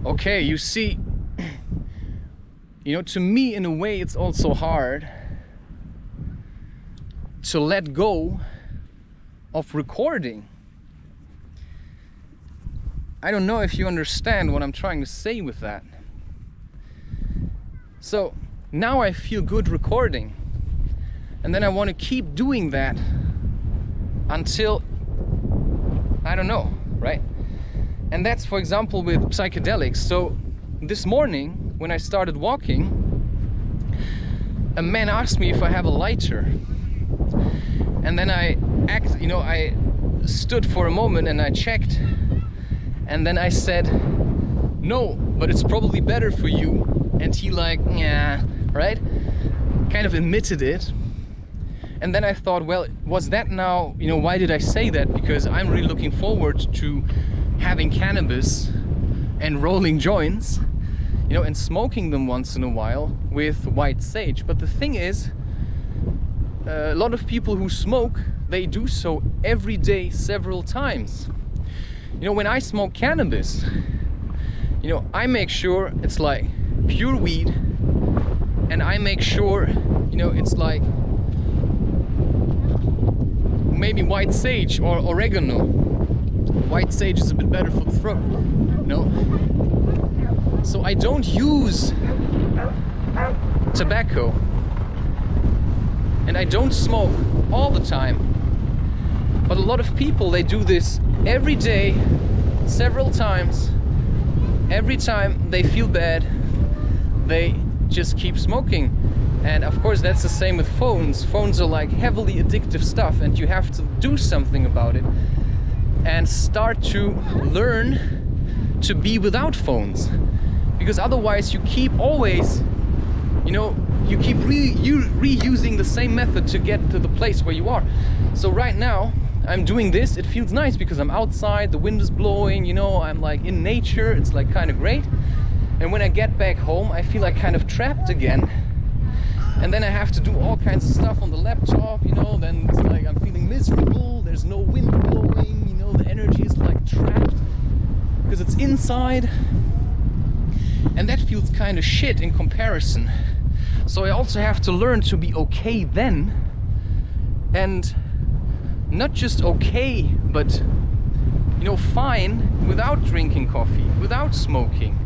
Okay, you see, to me in a way it's also hard to let go of recording. I don't know if you understand what I'm trying to say with that. So now I feel good recording, and then I want to keep doing that until, I don't know, right? And that's, for example, with psychedelics. So this morning when I started walking, a man asked me if I have a lighter, and then I stood for a moment and I checked, and then I said, no, but it's probably better for you. And he like, yeah, right? Kind of admitted it. And then I thought, well, was that now, why did I say that? Because I'm really looking forward to having cannabis and rolling joints, and smoking them once in a while with white sage. But the thing is, a lot of people who smoke, they do so every day, several times. When I smoke cannabis, I make sure it's like pure weed, and I make sure, it's like maybe white sage or oregano. White sage is a bit better for the throat, So I don't use tobacco, and I don't smoke all the time. But a lot of people, they do this every day, several times. Every time they feel bad, they just keep smoking. And of course that's the same with phones. Phones are like heavily addictive stuff, and you have to do something about it and start to learn to be without phones, because otherwise you keep always, you keep reusing the same method to get to the place where you are. So right now I'm doing this. It feels nice because I'm outside, the wind is blowing, I'm like in nature. It's like kind of great. And when I get back home, I feel like kind of trapped again. And then I have to do all kinds of stuff on the laptop, then it's like I'm feeling miserable. There's no wind blowing, the energy is like trapped because it's inside. And that feels kind of shit in comparison. So I also have to learn to be okay then, and not just okay, but fine without drinking coffee, without smoking.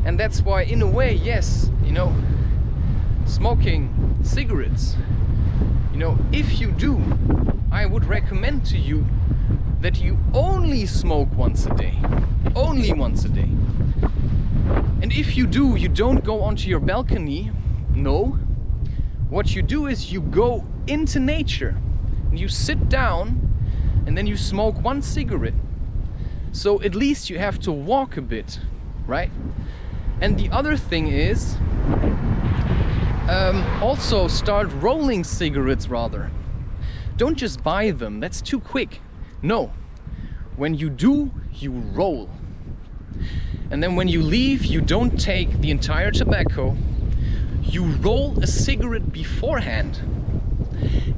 And that's why, in a way, yes, smoking cigarettes, if you do, I would recommend to you that you only smoke once a day. Only once a day. And if you do, you don't go onto your balcony. No. What you do is you go into nature, and you sit down, and then you smoke one cigarette. So at least you have to walk a bit, right? And the other thing is, also start rolling cigarettes rather. Don't just buy them, that's too quick. No, when you do, you roll. And then when you leave, you don't take the entire tobacco, you roll a cigarette beforehand.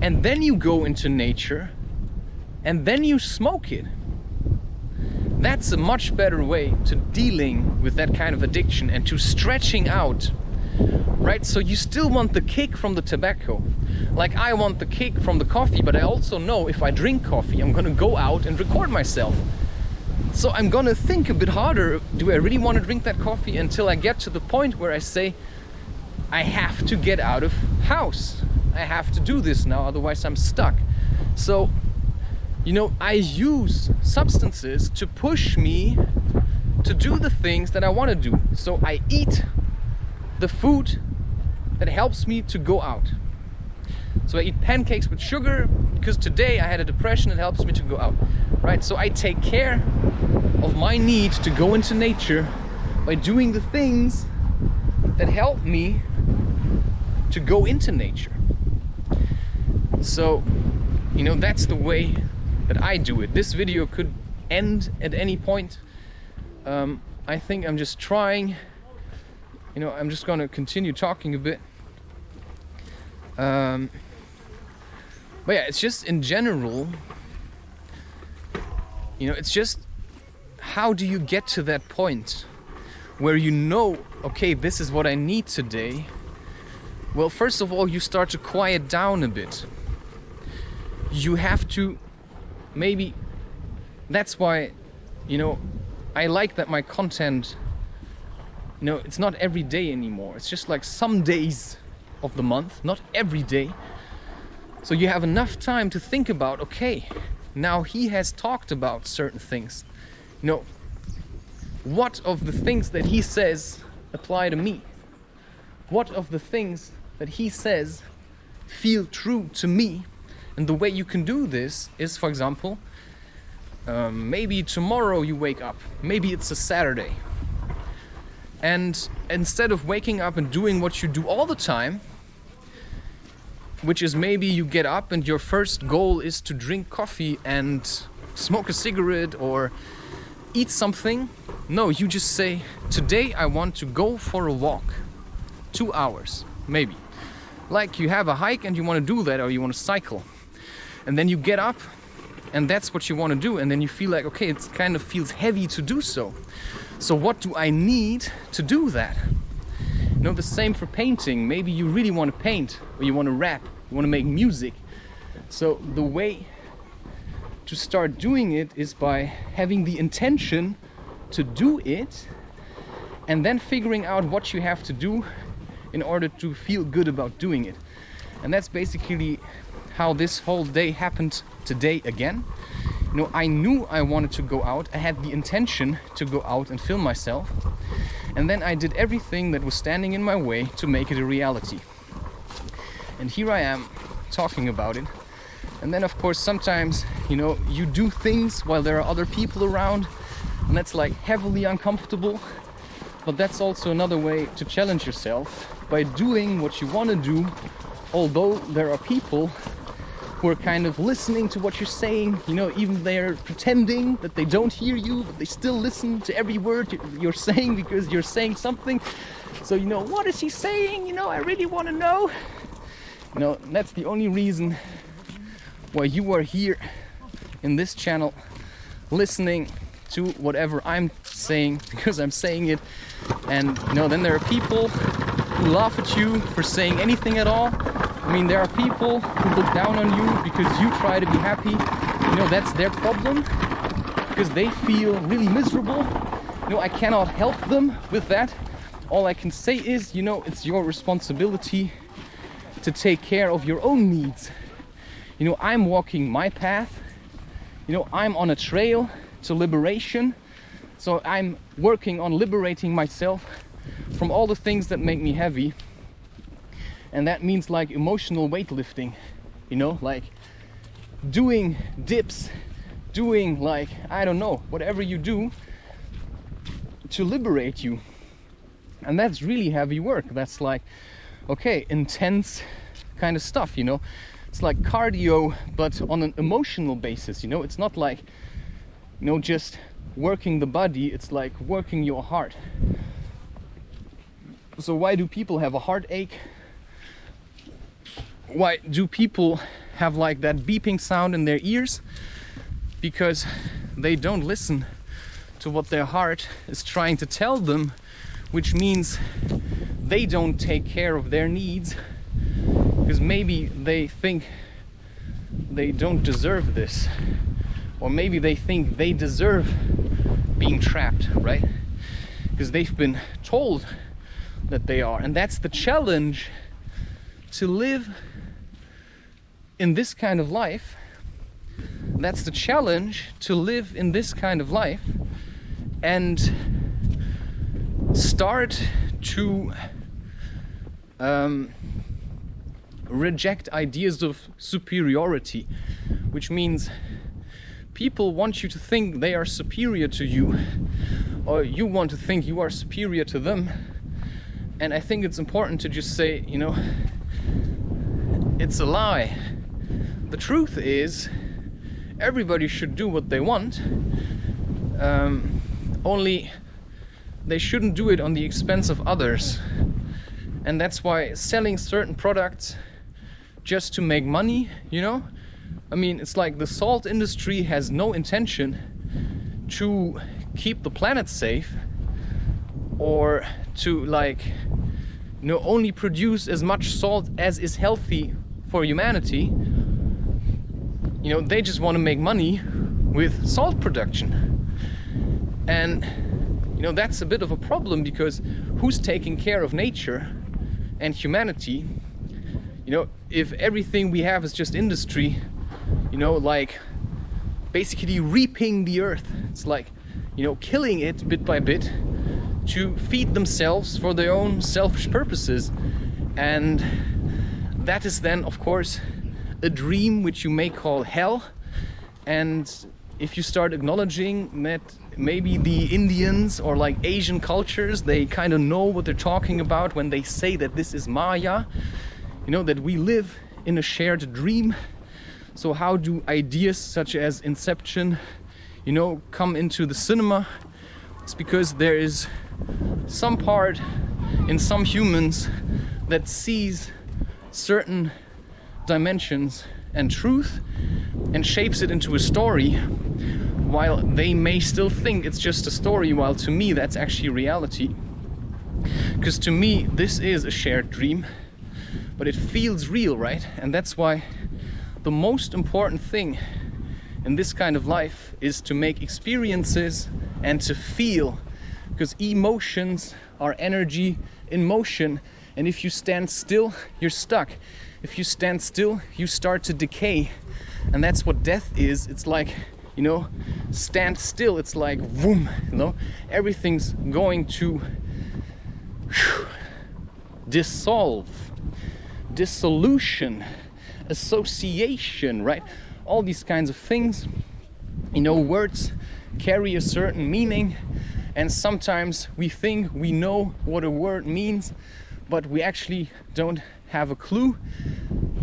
And then you go into nature, and then you smoke it. That's a much better way to dealing with that kind of addiction and to stretching out, right? So you still want the kick from the tobacco. Like I want the kick from the coffee, but I also know if I drink coffee, I'm gonna go out and record myself. So I'm gonna think a bit harder, do I really want to drink that coffee, until I get to the point where I say, I have to get out of house. I have to do this now, otherwise I'm stuck. So, I use substances to push me to do the things that I want to do. So I eat the food that helps me to go out. So I eat pancakes with sugar because today I had a depression. It helps me to go out, right? So I take care of my need to go into nature by doing the things that help me to go into nature. So, that's the way that I do it. This video could end at any point. I think I'm just trying, I'm just gonna continue talking a bit. But yeah, it's just in general, it's just, how do you get to that point where you know, okay, this is what I need today, well, first of all, you start to quiet down a bit. You have to, maybe, that's why, you know, I like that my content, you know, it's not every day anymore. It's just like some days of the month, not every day. So you have enough time to think about, okay, now he has talked about certain things. You know, what of the things that he says apply to me? What of the things that he says feel true to me? And the way you can do this is, for example, maybe tomorrow you wake up, maybe it's a Saturday, and instead of waking up and doing what you do all the time, which is maybe you get up and your first goal is to drink coffee and smoke a cigarette or eat something, no, you just say, today I want to go for a walk, 2 hours, maybe. Like you have a hike and you want to do that, or you want to cycle. And then you get up and that's what you want to do. And then you feel like, okay, it kind of feels heavy to do so. So what do I need to do that? You know, the same for painting. Maybe you really want to paint, or you want to rap, you want to make music. So the way to start doing it is by having the intention to do it, and then figuring out what you have to do in order to feel good about doing it. And that's basically how this whole day happened today again. You know, I knew I wanted to go out. I had the intention to go out and film myself. And then I did everything that was standing in my way to make it a reality. And here I am talking about it. And then of course sometimes, you know, you do things while there are other people around, and that's like heavily uncomfortable. But that's also another way to challenge yourself, by doing what you want to do, although there are people who are kind of listening to what you're saying, you know, even they're pretending that they don't hear you, but they still listen to every word you're saying because you're saying something. So, you know, what is he saying? You know, I really want to know. You know, that's the only reason why you are here in this channel, listening to whatever I'm saying, because I'm saying it. And, you know, then there are people who laugh at you for saying anything at all. I mean, there are people who look down on you because you try to be happy. You know, that's their problem, because they feel really miserable. You know, I cannot help them with that. All I can say is, you know, it's your responsibility to take care of your own needs. You know, I'm walking my path. You know, I'm on a trail to liberation. So I'm working on liberating myself from all the things that make me heavy. And that means like emotional weightlifting, you know, like doing dips, doing like, I don't know, whatever you do to liberate you. And that's really heavy work. That's like, okay, intense kind of stuff, you know. It's like cardio, but on an emotional basis, you know. It's not like, you know, just working the body, it's like working your heart. So why do people have a heartache? Why do people have like that beeping sound in their ears? Because they don't listen to what their heart is trying to tell them, which means they don't take care of their needs, because maybe they think they don't deserve this, or maybe they think they deserve being trapped, right? Because they've been told that they are. And that's the challenge, to live in this kind of life. That's the challenge, to live in this kind of life and start to reject ideas of superiority, which means people want you to think they are superior to you, or you want to think you are superior to them. And I think it's important to just say, you know, it's a lie. The truth is, everybody should do what they want, only they shouldn't do it on the expense of others. And that's why selling certain products just to make money, you know, I mean, it's like the salt industry has no intention to keep the planet safe, or to like, you know, only produce as much salt as is healthy for humanity. You know, they just want to make money with salt production. And, you know, that's a bit of a problem, because who's taking care of nature and humanity? You know, if everything we have is just industry, you know, like basically reaping the earth, it's like, you know, killing it bit by bit to feed themselves for their own selfish purposes. And that is then, of course, a dream which you may call hell. And if you start acknowledging that maybe the Indians or like Asian cultures, they kind of know what they're talking about when they say that this is Maya, you know, that we live in a shared dream. So how do ideas such as Inception, you know, come into the cinema? It's because there is some part in some humans that sees certain dimensions and truth and shapes it into a story, while they may still think it's just a story, while to me that's actually reality. Because to me this is a shared dream, but it feels real, right? And that's why the most important thing in this kind of life is to make experiences and to feel, because emotions are energy in motion, and if you stand still, you're stuck. If you stand still, you start to decay, and that's what death is. It's like, you know, stand still, it's like boom, you know, everything's going to dissolve, dissolution, association, right? All these kinds of things. You know, words carry a certain meaning, and sometimes we think we know what a word means, but we actually don't have a clue.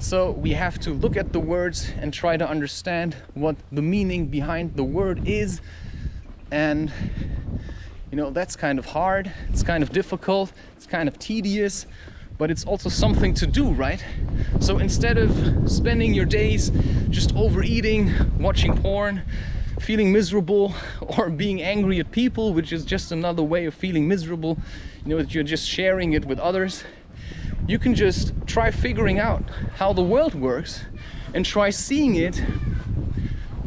So we have to look at the words and try to understand what the meaning behind the word is. And you know, that's kind of hard, it's kind of difficult, it's kind of tedious, but it's also something to do, right? So instead of spending your days just overeating, watching porn, feeling miserable, or being angry at people, which is just another way of feeling miserable, you know, that you're just sharing it with others, you can just try figuring out how the world works and try seeing it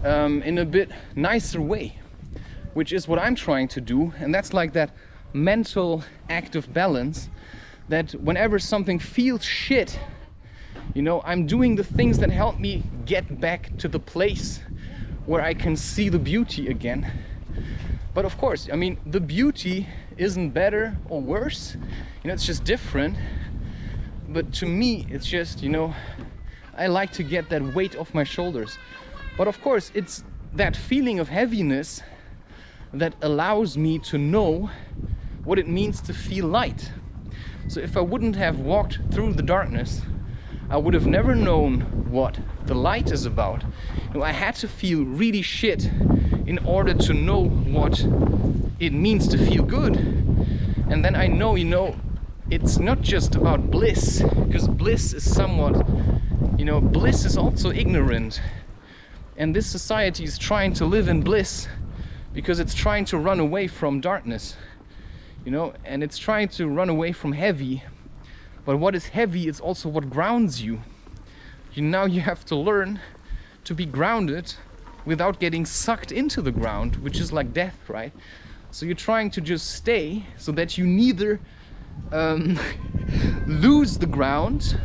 in a bit nicer way, which is what I'm trying to do. And that's like that mental active balance, that whenever something feels shit, you know, I'm doing the things that help me get back to the place where I can see the beauty again. But of course, I mean, the beauty isn't better or worse, you know, it's just different. But to me, it's just, you know, I like to get that weight off my shoulders. But of course, it's that feeling of heaviness that allows me to know what it means to feel light. So if I wouldn't have walked through the darkness, I would have never known what the light is about. You know, I had to feel really shit in order to know what it means to feel good. And then I know, you know, it's not just about bliss, because bliss is somewhat, you know, bliss is also ignorant. And this society is trying to live in bliss because it's trying to run away from darkness, you know, and it's trying to run away from heavy. But what is heavy is also what grounds you. Now you have to learn to be grounded without getting sucked into the ground, which is like death, right? So you're trying to just stay so that you neither lose the ground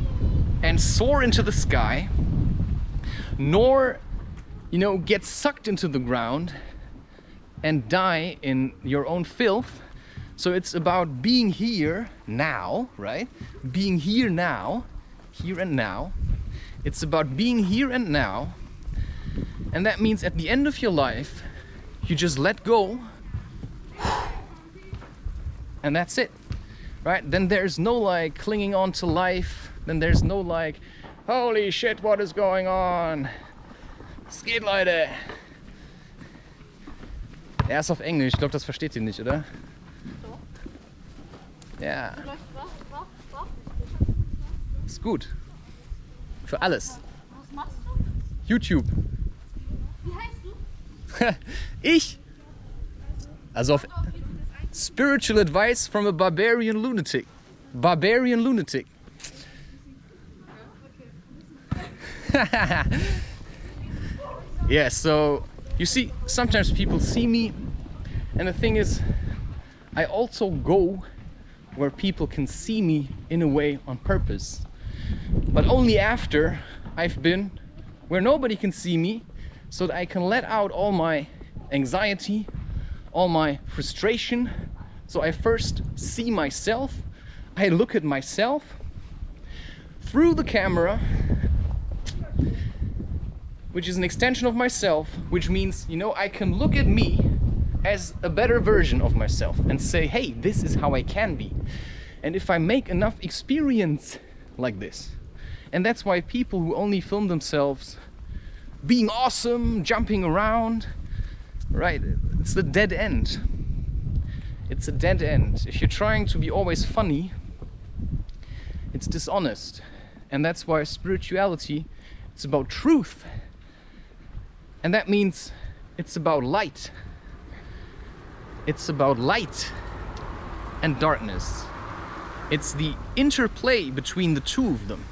and soar into the sky, nor, you know, get sucked into the ground and die in your own filth. So it's about being here now, right? Being here now, here and now. It's about being here and now. And that means at the end of your life, you just let go. And that's it, right? Then there's no like clinging on to life. Then there's no like, holy shit, what is going on? Es geht, Leute. Er ist auf Englisch, ich glaube, das versteht sie nicht, oder? Doch. Ja. Ist gut. Für alles. Was machst du? YouTube. Wie heißt du? Ich? Also auf... Wie du das Spiritual advice from a barbarian lunatic. Barbarian lunatic. Yeah, so you see, sometimes people see me, and the thing is, I also go where people can see me in a way on purpose. But only after I've been where nobody can see me, so that I can let out all my anxiety, all my frustration. So I first see myself, I look at myself through the camera, which is an extension of myself, which means, you know, I can look at me as a better version of myself and say, hey, this is how I can be. And if I make enough experience like this, and that's why people who only film themselves being awesome, jumping around, right, it's the dead end. It's a dead end. If you're trying to be always funny, it's dishonest. And that's why spirituality, it's about truth. And that means it's about light. It's about light and darkness. It's the interplay between the two of them.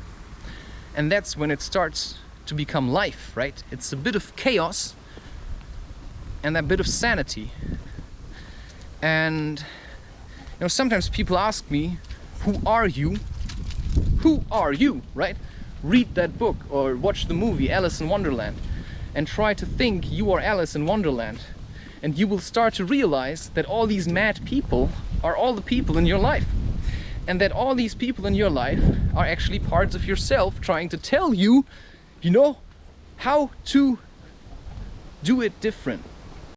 And that's when it starts to become life, right? It's a bit of chaos and a bit of sanity. And you know, sometimes people ask me, who are you? Who are you, right? Read that book or watch the movie Alice in Wonderland and try to think you are Alice in Wonderland, and you will start to realize that all these mad people are all the people in your life, and that all these people in your life are actually parts of yourself trying to tell you, you know, how to do it different.